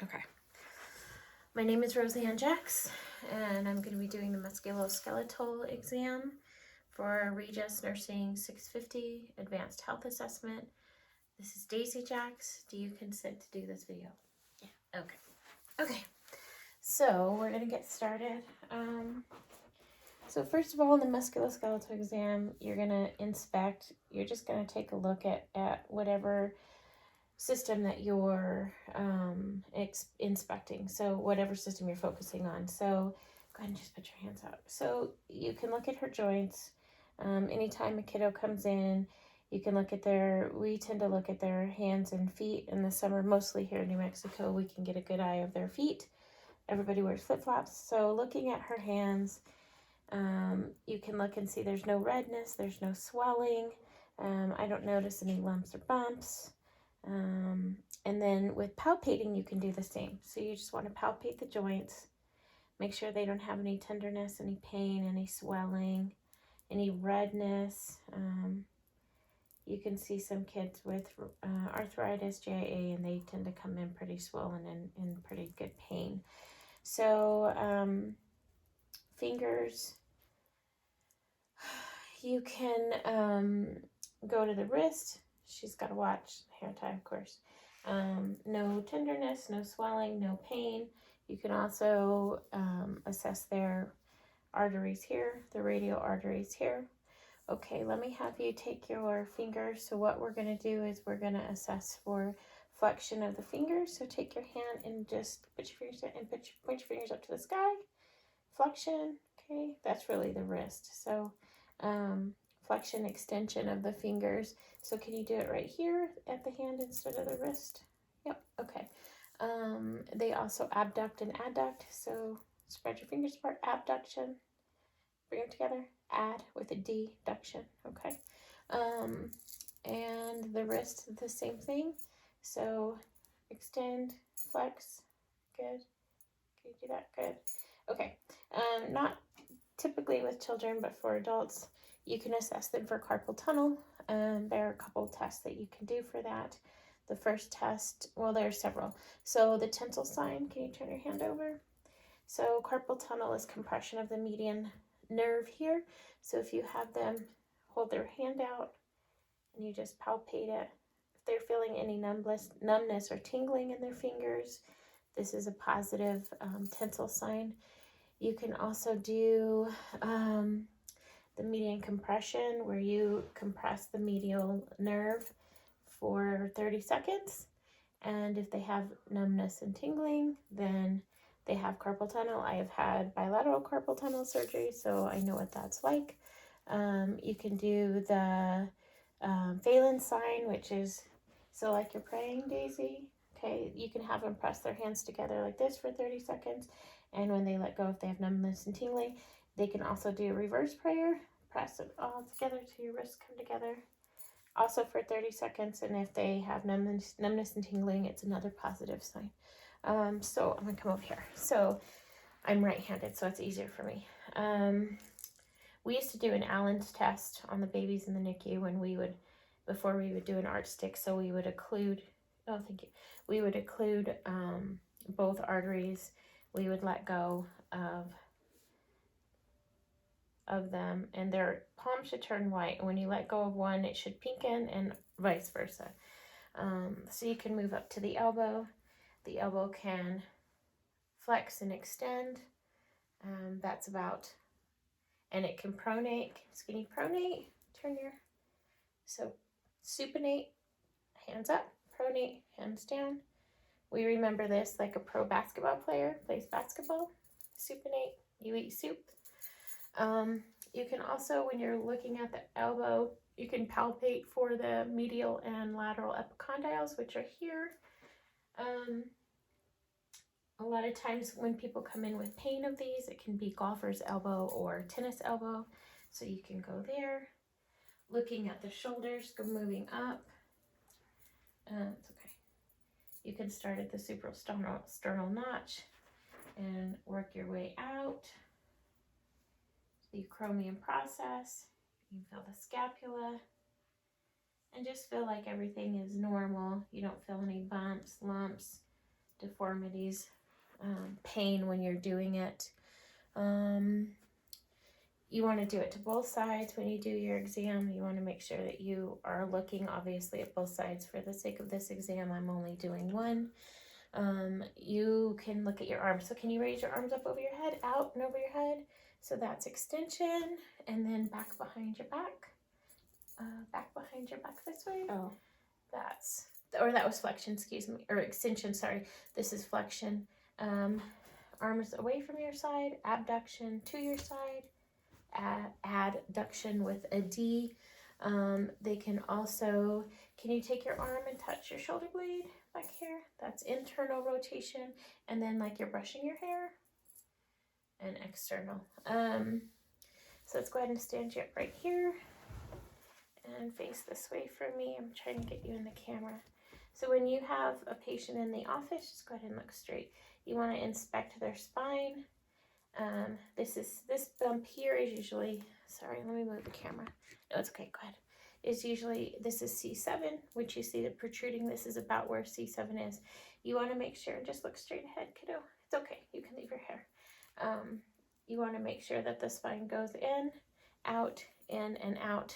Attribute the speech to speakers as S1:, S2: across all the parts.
S1: Okay. My name is RJacks, and I'm going to be doing the musculoskeletal exam for RJacks Nursing 650 Advanced Health Assessment. This is Daisy Jacks. Do you consent to do this video? Yeah. Okay. Okay. So we're going to get started. So first of all, in the musculoskeletal exam, you're going to inspect. You're just going to take a look at whatever system that you're inspecting. So whatever system you're focusing on. So go ahead and just put your hands out. So you can look at her joints. Anytime a kiddo comes in, you can look at we tend to look at their hands and feet in the summer, mostly here in New Mexico. We can get a good eye of their feet. Everybody wears flip-flops. So looking at her hands, you can look and see there's no redness, there's no swelling. I don't notice any lumps or bumps. And then with palpating, you can do the same. So you just want to palpate the joints, make sure they don't have any tenderness, any pain, any swelling, any redness. You can see some kids with arthritis, JA, and they tend to come in pretty swollen and in pretty good pain. So fingers, you can go to the wrist. She's got to watch hair tie, of course. No tenderness, no swelling, no pain. You can also assess their arteries here, the radial arteries here. Okay, let me have you take your fingers. So what we're going to do is we're going to assess for flexion of the fingers. So take your hand and just put your fingers and point your fingers up to the sky. Flexion, okay, that's really the wrist. So flexion, extension of the fingers. So can you do it right here at the hand instead of the wrist? Yep, okay. They also abduct and adduct. So spread your fingers apart, abduction, bring them together, add with a deduction, okay. And the wrist, the same thing. So extend, flex, good. Can you do that? Good. Okay. Not typically with children, but for adults, you can assess them for carpal tunnel. There are a couple tests that you can do for that. The first test, well, there are several. So the tensile sign, can you turn your hand over? So carpal tunnel is compression of the median nerve here. So if you have them hold their hand out and you just palpate it, if they're feeling any numbness or tingling in their fingers, this is a positive tensile sign. You can also do the median compression, where you compress the medial nerve for 30 seconds. And if they have numbness and tingling, then they have carpal tunnel. I have had bilateral carpal tunnel surgery, so I know what that's like. You can do the Phelan sign, which is, so like you're praying, Daisy. Okay, you can have them press their hands together like this for 30 seconds. And when they let go, if they have numbness and tingling, they can also do a reverse prayer. Press it all together till your wrists come together. Also for 30 seconds. And if they have numbness and tingling, it's another positive sign. So I'm going to come over here. So I'm right-handed, so it's easier for me. We used to do an Allen's test on the babies in the NICU when before we would do an arch stick. So we would occlude, oh, thank you. We would occlude both arteries. We would let go of them, and their palm should turn white. And when you let go of one, it should pinken, and vice versa. So you can move up to the elbow. The elbow can flex and extend. That's about, and it can pronate, skinny pronate. So supinate, hands up, pronate, hands down. We remember this like a pro basketball player plays basketball. Supinate, you eat soup. You can also, when you're looking at the elbow, you can palpate for the medial and lateral epicondyles, which are here. A lot of times when people come in with pain of these, it can be golfer's elbow or tennis elbow. So you can go there. Looking at the shoulders, go moving up. It's okay. You can start at the suprasternal notch and work your way out. The acromion process. You can feel the scapula. And just feel like everything is normal. You don't feel any bumps, lumps, deformities, pain when you're doing it. You want to do it to both sides when you do your exam. You want to make sure that you are looking obviously at both sides. For the sake of this exam, I'm only doing one. You can look at your arms. So can you raise your arms up over your head, out and over your head? So that's extension, and then back behind your back. Back behind your back this way.
S2: Oh.
S1: That was flexion, excuse me, or extension, sorry. This is flexion. Arms away from your side, abduction to your side, adduction with a D. They can also, can you take your arm and touch your shoulder blade back here? That's internal rotation. And then like you're brushing your hair, and external. So let's go ahead and stand you up right here and face this way from me. I'm trying to get you in the camera. So when you have a patient in the office, just go ahead and look straight. You want to inspect their spine. This bump here is usually, sorry, let me move the camera. No, it's okay, go ahead. Is usually, this is C7, which you see the protruding. This is about where C7 is. You want to make sure, just look straight ahead, kiddo. It's okay, you can leave your hair. You want to make sure that the spine goes in, and out,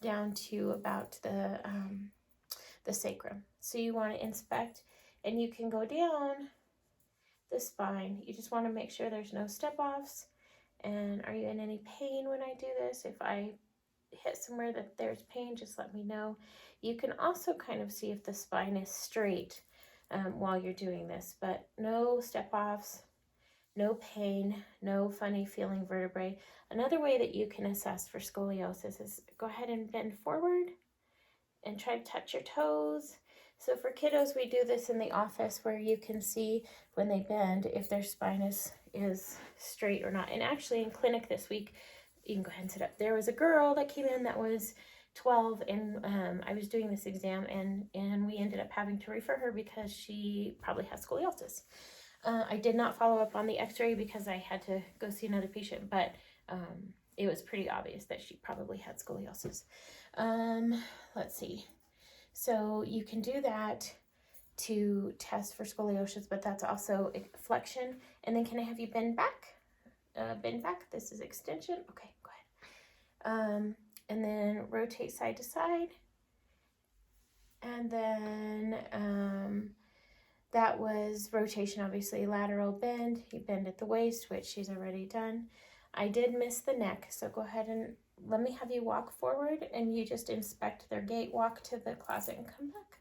S1: down to about the sacrum. So you want to inspect, and you can go down the spine. You just want to make sure there's no step-offs. And are you in any pain when I do this? If I hit somewhere that there's pain, just let me know. You can also kind of see if the spine is straight while you're doing this, but no step-offs, no pain, no funny feeling vertebrae. Another way that you can assess for scoliosis is go ahead and bend forward and try to touch your toes. So for kiddos, we do this in the office where you can see when they bend if their spine is straight or not. And actually in clinic this week, you can go ahead and sit up. There was a girl that came in that was 12, and I was doing this exam, and we ended up having to refer her because she probably has scoliosis. I did not follow up on the x-ray because I had to go see another patient, but it was pretty obvious that she probably had scoliosis. Let's see. So you can do that to test for scoliosis, but that's also flexion. And then can I have you bend back? Bend back. This is extension. Okay, go ahead. And then rotate side to side. And then that was rotation, obviously. Lateral bend. You bend at the waist, which she's already done. I did miss the neck, so go ahead and let me have you walk forward, and you just inspect their gait. Walk to the closet and come back.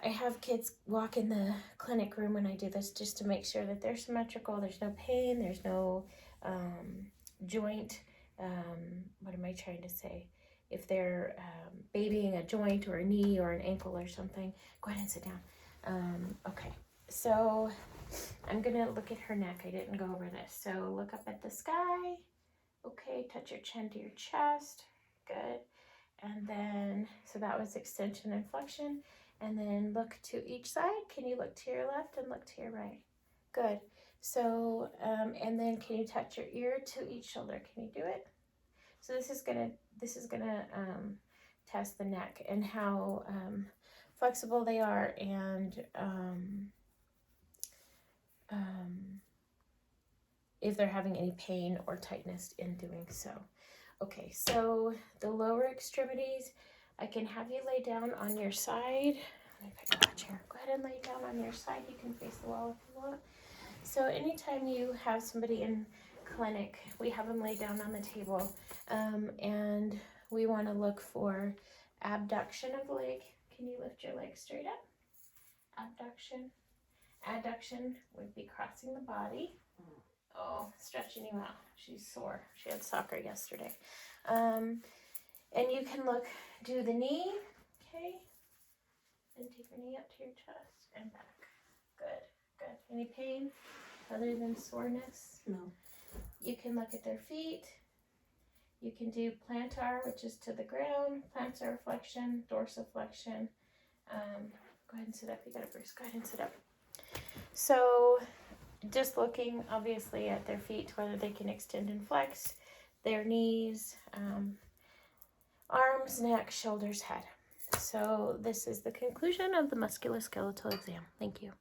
S1: I have kids walk in the clinic room when I do this just to make sure that they're symmetrical. There's no pain. There's no joint. What am I trying to say? If they're babying a joint or a knee or an ankle or something, go ahead and sit down. Okay, so I'm going to look at her neck. I didn't go over this. So look up at the sky. Okay, touch your chin to your chest. Good. And then, so that was extension and flexion. And then look to each side. Can you look to your left and look to your right? Good. So, and then can you touch your ear to each shoulder? Can you do it? So this is gonna test the neck and how flexible they are, and if they're having any pain or tightness in doing so. Okay, so the lower extremities, I can have you lay down on your side. Let me put your chair. Go ahead and lay down on your side. You can face the wall if you want. So anytime you have somebody in clinic, we have them lay down on the table, and we want to look for abduction of the leg. Can you lift your leg straight up? Abduction. Adduction would be crossing the body. Oh, stretching you out. She's sore. She had soccer yesterday. And you can do the knee, okay? And take your knee up to your chest and back. Good, good. Any pain other than soreness?
S2: No. You
S1: can look at their feet. You can do plantar, which is to the ground, plantar flexion, dorsiflexion. Go ahead and sit up. You got it, Bruce. Go ahead and sit up. So just looking, obviously, at their feet, whether they can extend and flex, their knees, arms, neck, shoulders, head. So this is the conclusion of the musculoskeletal exam. Thank you.